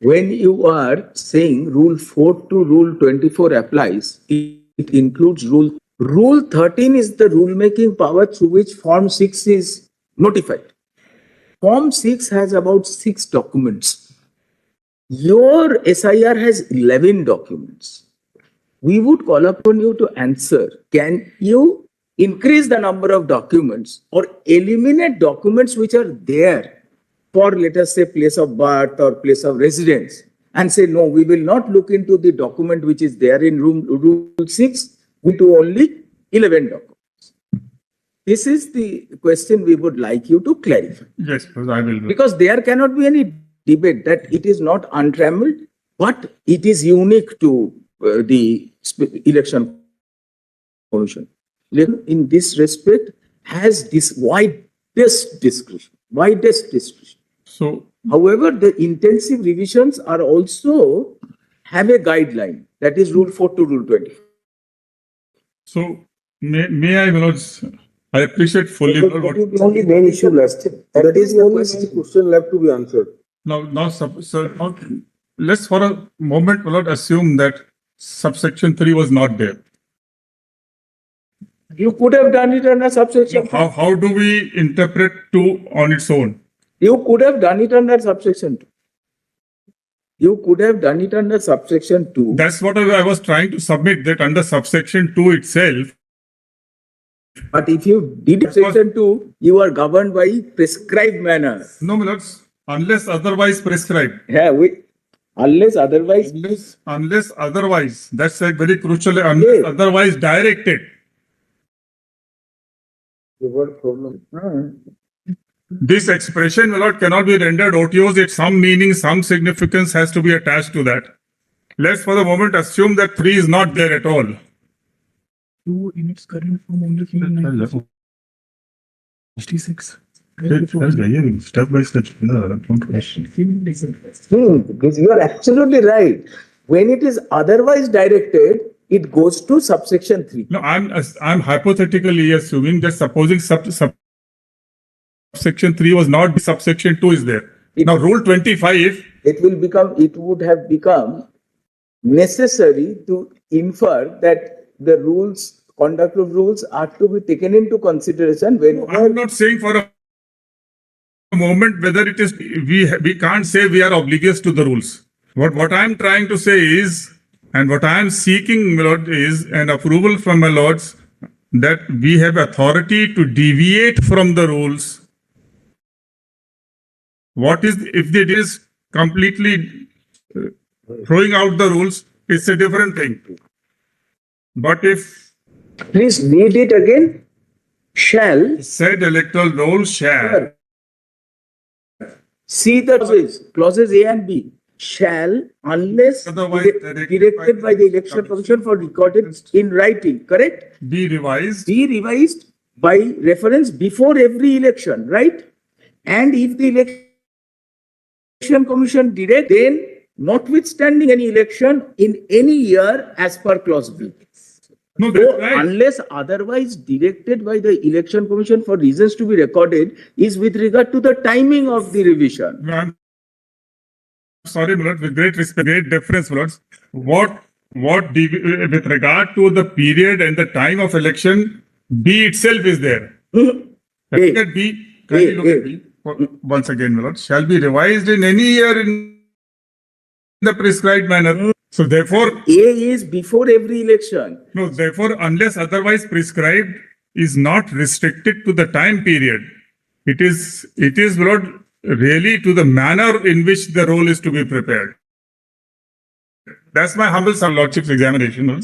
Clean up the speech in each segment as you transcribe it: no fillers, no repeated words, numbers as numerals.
when you are saying Rule 4 to Rule 24 applies, it includes Rule 13 is the rule-making power through which Form 6 is notified. Form 6 has about 6 documents. Your SIR has 11 documents. We would call upon you to answer, can you increase the number of documents or eliminate documents which are there for, let us say, place of birth or place of residence, and say, no, we will not look into the document which is there in Rule 6, we do only 11 documents. This is the question we would like you to clarify. Yes, I will. Because there cannot be any debate that it is not untrammeled, but it is unique to the election commission. In this respect, has this widest discretion. So, However, the intensive revisions are also have a guideline, that is Rule 4 to Rule 20. so may I, Manoj, I appreciate fully That what. is the only main issue left. That is the only main question left to be answered. Now, let's for a moment, Manoj, assume that subsection 3 was not there. You could have done it under subsection. How do we interpret 2 on its own? You could have done it under subsection 2. You could have done it under subsection 2. That's what I was trying to submit, that under subsection 2 itself. But if you did subsection 2, you are governed by prescribed manner. No, Manoj, unless otherwise prescribed. Yeah, unless otherwise. Unless otherwise, that's a very crucial, unless otherwise directed. The word problem. This expression, my lord, cannot be rendered OTOs. It's some meaning, some significance has to be attached to that. Let's for the moment assume that 3 is not there at all. 2 in its current form only came in 1966. Step by step. Because you are absolutely right. When it is otherwise directed, it goes to subsection 3. No, I'm hypothetically assuming that supposing subsection 3 was not, subsection 2 is there. Now, Rule 25. It would have become necessary to infer that the rules, conduct of rules are to be taken into consideration when. I'm not saying for a moment whether it is, we can't say we are oblivious to the rules. What I'm trying to say is, and what I am seeking, my lord, is an approval from my lords that we have authority to deviate from the rules. What is, if it is completely throwing out the rules, it's a different thing. But if. Please read it again. Shall. Said electoral roll shall. See the clauses A and B. Shall, unless Otherwise directed by the election commission for recorded in writing, correct? Be revised. Be revised by reference before every election, right? And if the election commission direct, then notwithstanding any election in any year as per clause B. No, that's So, right. unless otherwise directed by the election commission for reasons to be recorded is with regard to the timing of the revision. I'm sorry, my lord, with great respect, great deference, my lords. With regard to the period and the time of election, B itself is there. Look at B. Kindly look at B. Once again, my lord, shall be revised in any year in the prescribed manner. So therefore, A is before every election. no, therefore, unless otherwise prescribed is not restricted to the time period. It is, my lord, really to the manner in which the roll is to be prepared. That's my humble lordship's examination.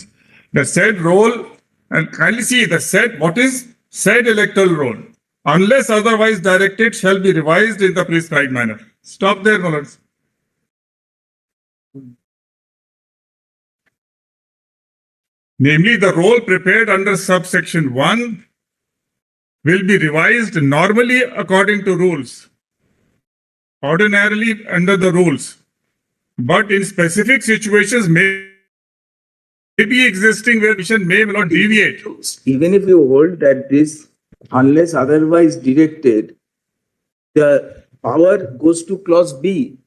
The said roll, and kindly see the said, what is said electoral roll? Unless otherwise directed, shall be revised in the prescribed manner. Stop there, my lords. Namely, the roll prepared under subsection 1 will be revised normally according to rules, ordinarily under the rules, but in specific situations may be existing where vision may not deviate. Even if you hold that this, unless otherwise directed, the power goes to clause B.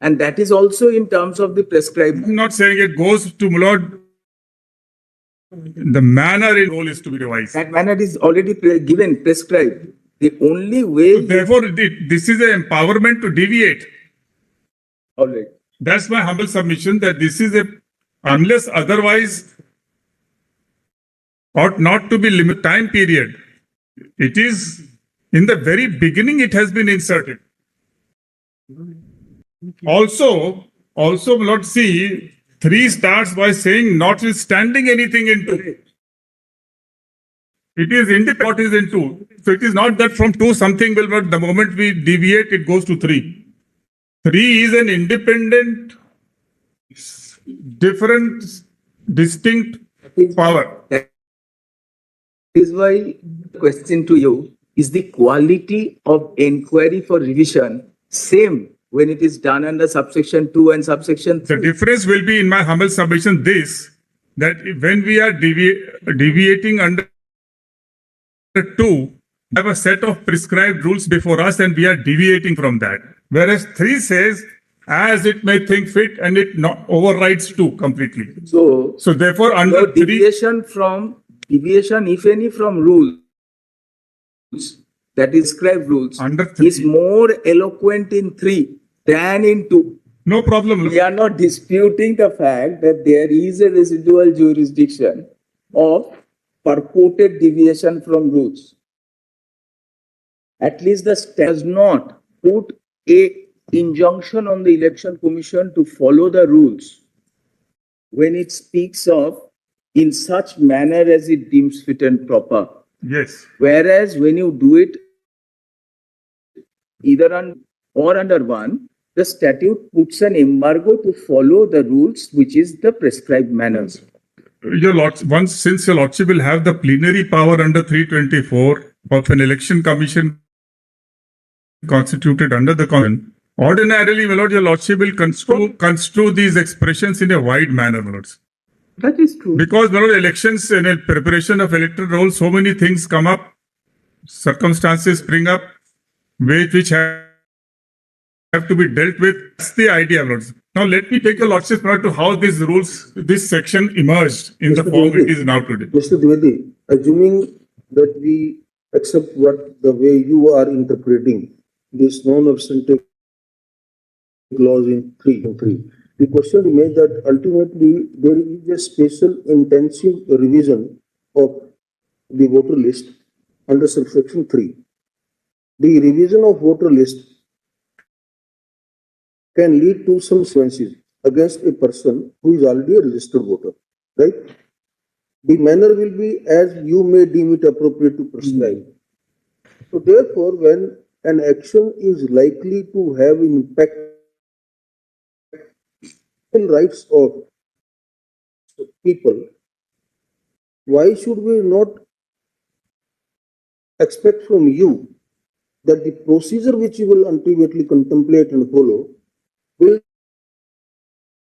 And that is also in terms of the prescribed. I'm not saying it goes to my lord. The manner in role is to be revised. That manner is already given, prescribed. The only way. Therefore, this is an empowerment to deviate. All right. That's my humble submission that this is unless otherwise ought not to be limit time period. It is in the very beginning it has been inserted. Also, Lord, see, 3 starts by saying notwithstanding anything in 2. It is independent what is in 2. So it is not that from 2 something will not, the moment we deviate, it goes to 3. 3 is an independent, different, distinct power. That is why the question to you is the quality of inquiry for revision same when it is done under subsection 2 and subsection 3? The difference will be in my humble submission this, that when we are deviating under 2, we have a set of prescribed rules before us and we are deviating from that. Whereas 3 says, as it may think fit, and it overrides 2 completely. So therefore, under 3, deviation, if any, from rules, that is prescribed rules, under 3 is more eloquent in 3 than in 2. No problem. We are not disputing the fact that there is a residual jurisdiction of purported deviation from rules. At least the state does not put a injunction on the Election Commission to follow the rules when it speaks of in such manner as it deems fit and proper. Yes. Whereas when you do it either under 1, the statute puts an embargo to follow the rules, which is the prescribed manners. Your Lordship, since your Lordship will have the plenary power under 324 of an election commission constituted under the Constitution, ordinarily, my Lord, your Lordship will construe these expressions in a wide manner, my Lords. That is true. Because, my Lord, elections and in preparation of electoral roll, so many things come up, circumstances spring up, which have to be dealt with. That's the idea, my Lords. Now, let me take your Lordship to how these rules, this section emerged in the form it is now today. Mr. Dwivedi, assuming that we accept what the way you are interpreting this non-obstructive clause in 3. The question remains that ultimately there is a special intensive revision of the voter list under subsection 3. The revision of voter list can lead to some consequences against a person who is already a registered voter, right? The manner will be as you may deem it appropriate to prescribe. So therefore, when an action is likely to have impact on rights of people, why should we not expect from you that the procedure which you will ultimately contemplate and follow will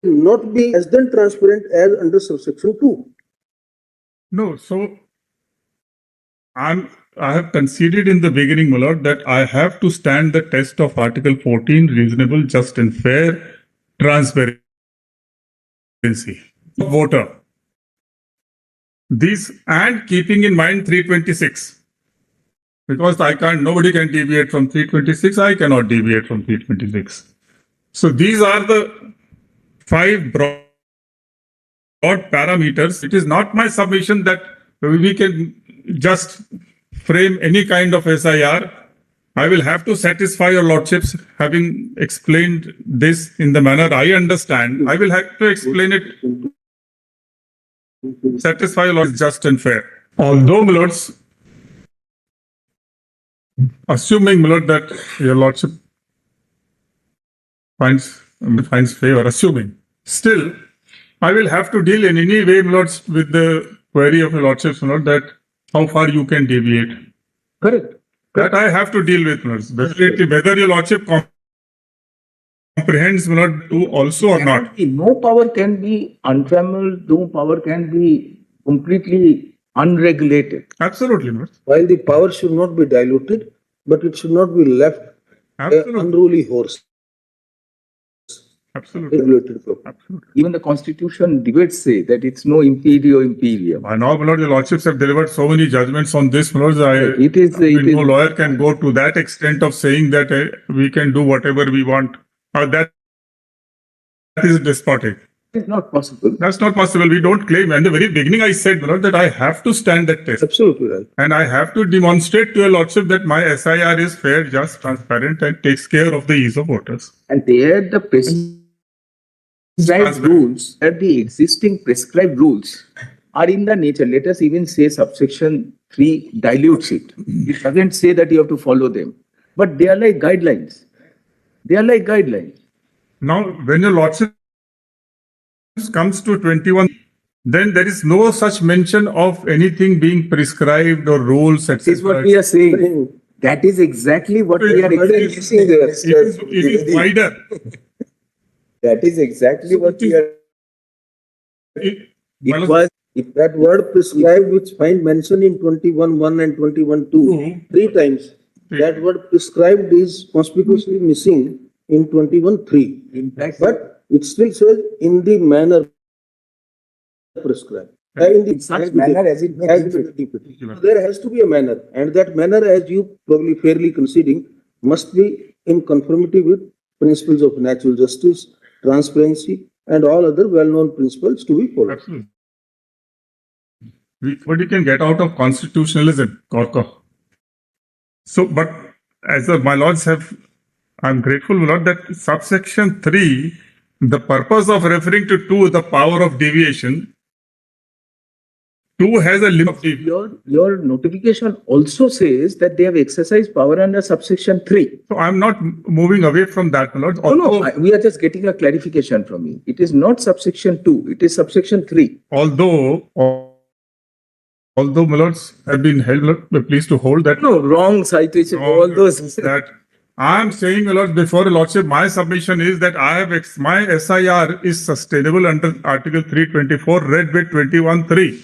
not be as then transparent as under subsection 2? No, so I have conceded in the beginning, my Lord, that I have to stand the test of Article 14, reasonable, just and fair transparency. Voter. These and keeping in mind 326. Because nobody can deviate from 326, I cannot deviate from 326. So these are the 5 broad parameters. It is not my submission that we can just frame any kind of SIR. I will have to satisfy your Lordships, having explained this in the manner I understand. I will have to explain it, satisfy your Lords just and fair. Although, my Lords, assuming, my Lord, that your Lordship finds favor, assuming, still, I will have to deal in any way, my Lords, with the query of your Lordships, my Lord, that how far you can deviate. Correct. That I have to deal with, my Lords. Definitely, whether your Lordship comprehends, my Lord, to also or not. No power can be untrammeled, no power can be completely unregulated. Absolutely, my Lord. While the power should not be diluted, but it should not be left an Absolutely. unruly horse. Absolutely. regulated property. Absolutely. Even the constitution debates say that it's no imperio imperium. I know, my lord, the lordships have delivered so many judgments on this, my lords. It is, No lawyer can go to that extent of saying that we can do whatever we want. That is despotic. it's not possible. That's not possible. We don't claim. And the very beginning, I said, my lord, that I have to stand that test. Absolutely right. And I have to demonstrate to your lordship that my SIR is fair, just, transparent, and takes care of the ease of voters. And there the prescribed Transparent. rules, that the existing prescribed rules are in the nature. Let us even say subsection 3 dilutes it. It doesn't say that you have to follow them, but they are like guidelines. They are like guidelines. Now, when your lordship comes to 21, then there is no such mention of anything being prescribed or rules, This is what etc. we are saying. That is exactly what we are experiencing there. It is wider. That is exactly what we are. It- It was. That word prescribed which find mention in 21.1 and 21.2 three times. That word prescribed is conspicuously missing in 21.3. In fact, But it still says in the manner prescribed. in such manner as it may As be. it may be. So there has to be a manner, and that manner, as you probably fairly conceding, must be in conformity with principles of natural justice, transparency, and all other well-known principles to be followed. Absolutely. What you can get out of constitutionalism, Corco. So, but as my lords have, I'm grateful, my lord, that subsection 3, the purpose of referring to 2, the power of deviation, 2 has a limit of deviation. Your notification also says that they have exercised power under subsection 3. So I'm not moving away from that, my lord. No, we are just getting a clarification from you. It is not subsection 2, it is subsection 3. Although my lords have been held, pleased to hold that. No, wrong citation, all those. That I am saying, my lord, before your lordship, my submission is that my SIR is sustainable under Article 324, read with 21.3.